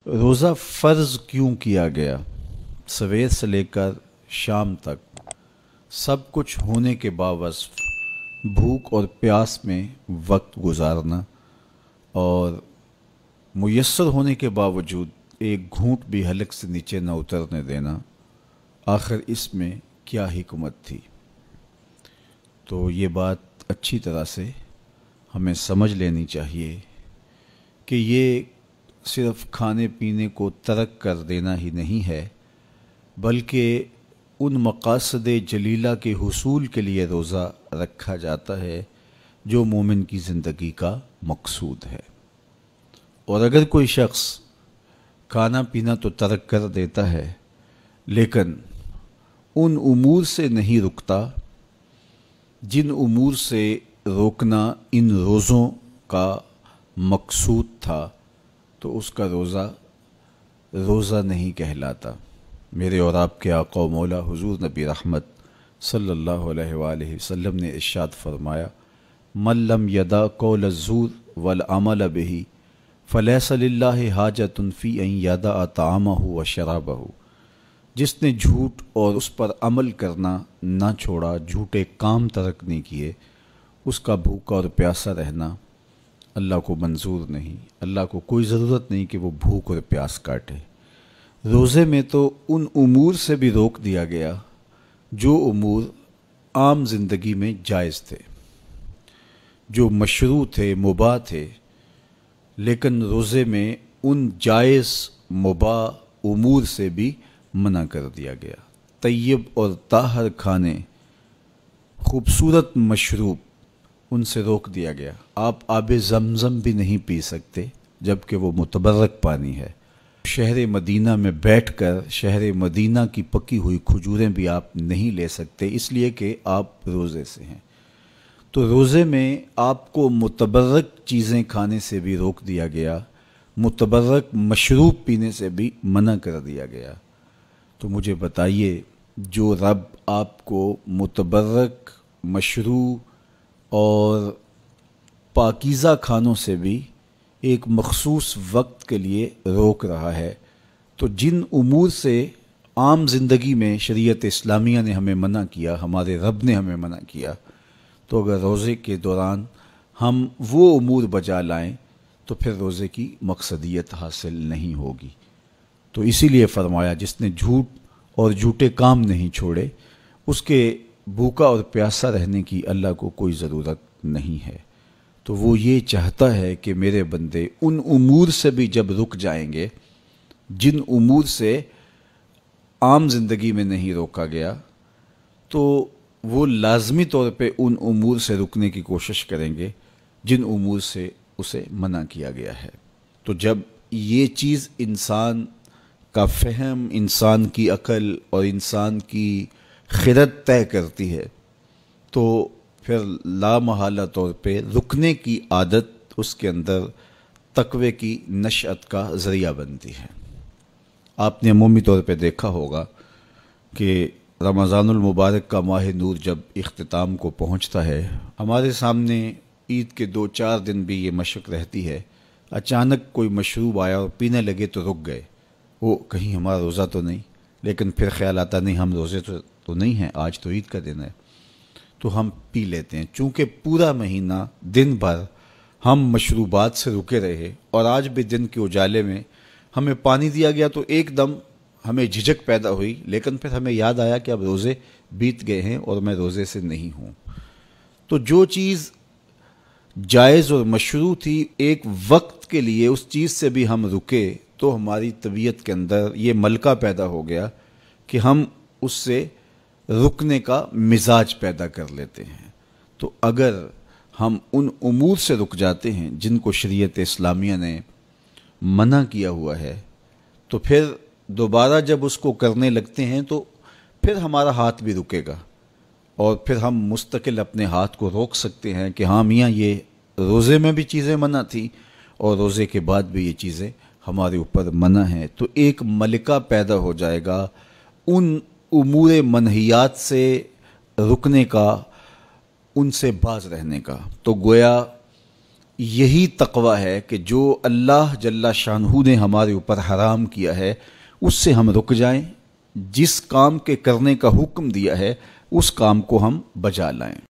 روزہ فرض کیوں کیا گیا؟ سویر سے لے کر شام تک سب کچھ ہونے کے باوصف بھوک اور پیاس میں وقت گزارنا اور میسر ہونے کے باوجود ایک گھونٹ بھی حلق سے نیچے نہ اترنے دینا، آخر اس میں کیا حکمت تھی؟ تو یہ بات اچھی طرح سے ہمیں سمجھ لینی چاہیے کہ یہ صرف کھانے پینے کو ترک کر دینا ہی نہیں ہے، بلکہ ان مقاصد جلیلہ کے حصول کے لیے روزہ رکھا جاتا ہے جو مومن کی زندگی کا مقصود ہے۔ اور اگر کوئی شخص کھانا پینا تو ترک کر دیتا ہے لیکن ان امور سے نہیں رکتا جن امور سے روکنا ان روزوں کا مقصود تھا، تو اس کا روزہ نہیں کہلاتا۔ میرے اور آپ کے آقا و مولا حضور نبی رحمت صلی اللہ علیہ وآلہ وسلم نے ارشاد فرمایا: من لم یدع قول الزور والعمل به فلیس للہ حاجۃ فی ان یدع طعامہ و شرابہ۔ جس نے جھوٹ اور اس پر عمل کرنا نہ چھوڑا، جھوٹے کام ترک نہیں کیے، اس کا بھوکا اور پیاسا رہنا اللہ کو منظور نہیں۔ اللہ کو کوئی ضرورت نہیں کہ وہ بھوک اور پیاس کاٹے۔ روزے میں تو ان امور سے بھی روک دیا گیا جو امور عام زندگی میں جائز تھے، جو مشروع تھے، مباح تھے، لیکن روزے میں ان جائز مباح امور سے بھی منع کر دیا گیا۔ طیب اور طاہر کھانے، خوبصورت مشروب، ان سے روک دیا گیا۔ آپ آب زمزم بھی نہیں پی سکتے جبکہ وہ متبرک پانی ہے۔ شہر مدینہ میں بیٹھ کر شہر مدینہ کی پکی ہوئی کھجوریں بھی آپ نہیں لے سکتے، اس لیے کہ آپ روزے سے ہیں۔ تو روزے میں آپ کو متبرک چیزیں کھانے سے بھی روک دیا گیا، متبرک مشروب پینے سے بھی منع کر دیا گیا۔ تو مجھے بتائیے، جو رب آپ کو متبرک، مشروع اور پاکیزہ کھانوں سے بھی ایک مخصوص وقت کے لیے روک رہا ہے، تو جن امور سے عام زندگی میں شریعت اسلامیہ نے ہمیں منع کیا، ہمارے رب نے ہمیں منع کیا، تو اگر روزے کے دوران ہم وہ امور بجا لائیں تو پھر روزے کی مقصدیت حاصل نہیں ہوگی۔ تو اسی لیے فرمایا جس نے جھوٹ اور جھوٹے کام نہیں چھوڑے، اس کے بھوکا اور پیاسا رہنے کی اللہ کو کوئی ضرورت نہیں ہے۔ تو وہ یہ چاہتا ہے کہ میرے بندے ان امور سے بھی جب رک جائیں گے جن امور سے عام زندگی میں نہیں روکا گیا، تو وہ لازمی طور پہ ان امور سے رکنے کی کوشش کریں گے جن امور سے اسے منع کیا گیا ہے۔ تو جب یہ چیز انسان کا فہم، انسان کی عقل اور انسان کی خرد طے کرتی ہے، تو پھر لا محالہ طور پہ رکنے کی عادت اس کے اندر تقوی کی نشأت کا ذریعہ بنتی ہے۔ آپ نے عمومی طور پہ دیکھا ہوگا کہ رمضان المبارک کا ماہ نور جب اختتام کو پہنچتا ہے، ہمارے سامنے عید کے 2-4 دن بھی یہ مشق رہتی ہے، اچانک کوئی مشروب آیا اور پینے لگے تو رک گئے، وہ کہیں ہمارا روزہ تو نہیں، لیکن پھر خیال آتا نہیں ہم روزے تو نہیں ہیں، آج تو عید کا دن ہے، تو ہم پی لیتے ہیں۔ چونکہ پورا مہینہ دن بھر ہم مشروبات سے رکے رہے اور آج بھی دن کے اجالے میں ہمیں پانی دیا گیا تو ایک دم ہمیں جھجک پیدا ہوئی، لیکن پھر ہمیں یاد آیا کہ اب روزے بیت گئے ہیں اور میں روزے سے نہیں ہوں۔ تو جو چیز جائز اور مشروع تھی، ایک وقت کے لیے اس چیز سے بھی ہم رکے تو ہماری طبیعت کے اندر یہ ملکہ پیدا ہو گیا کہ ہم اس سے رکنے کا مزاج پیدا کر لیتے ہیں۔ تو اگر ہم ان امور سے رک جاتے ہیں جن کو شریعت اسلامیہ نے منع کیا ہوا ہے، تو پھر دوبارہ جب اس کو کرنے لگتے ہیں تو پھر ہمارا ہاتھ بھی رکے گا، اور پھر ہم مستقل اپنے ہاتھ کو روک سکتے ہیں کہ ہاں میاں یہ روزے میں بھی چیزیں منع تھیں اور روزے کے بعد بھی یہ چیزیں ہمارے اوپر منع ہیں۔ تو ایک ملکہ پیدا ہو جائے گا ان امور منہیات سے رکنے کا، ان سے باز رہنے کا۔ تو گویا یہی تقوی ہے کہ جو اللہ جل شانہ نے ہمارے اوپر حرام کیا ہے اس سے ہم رک جائیں، جس کام کے کرنے کا حکم دیا ہے اس کام کو ہم بجا لائیں۔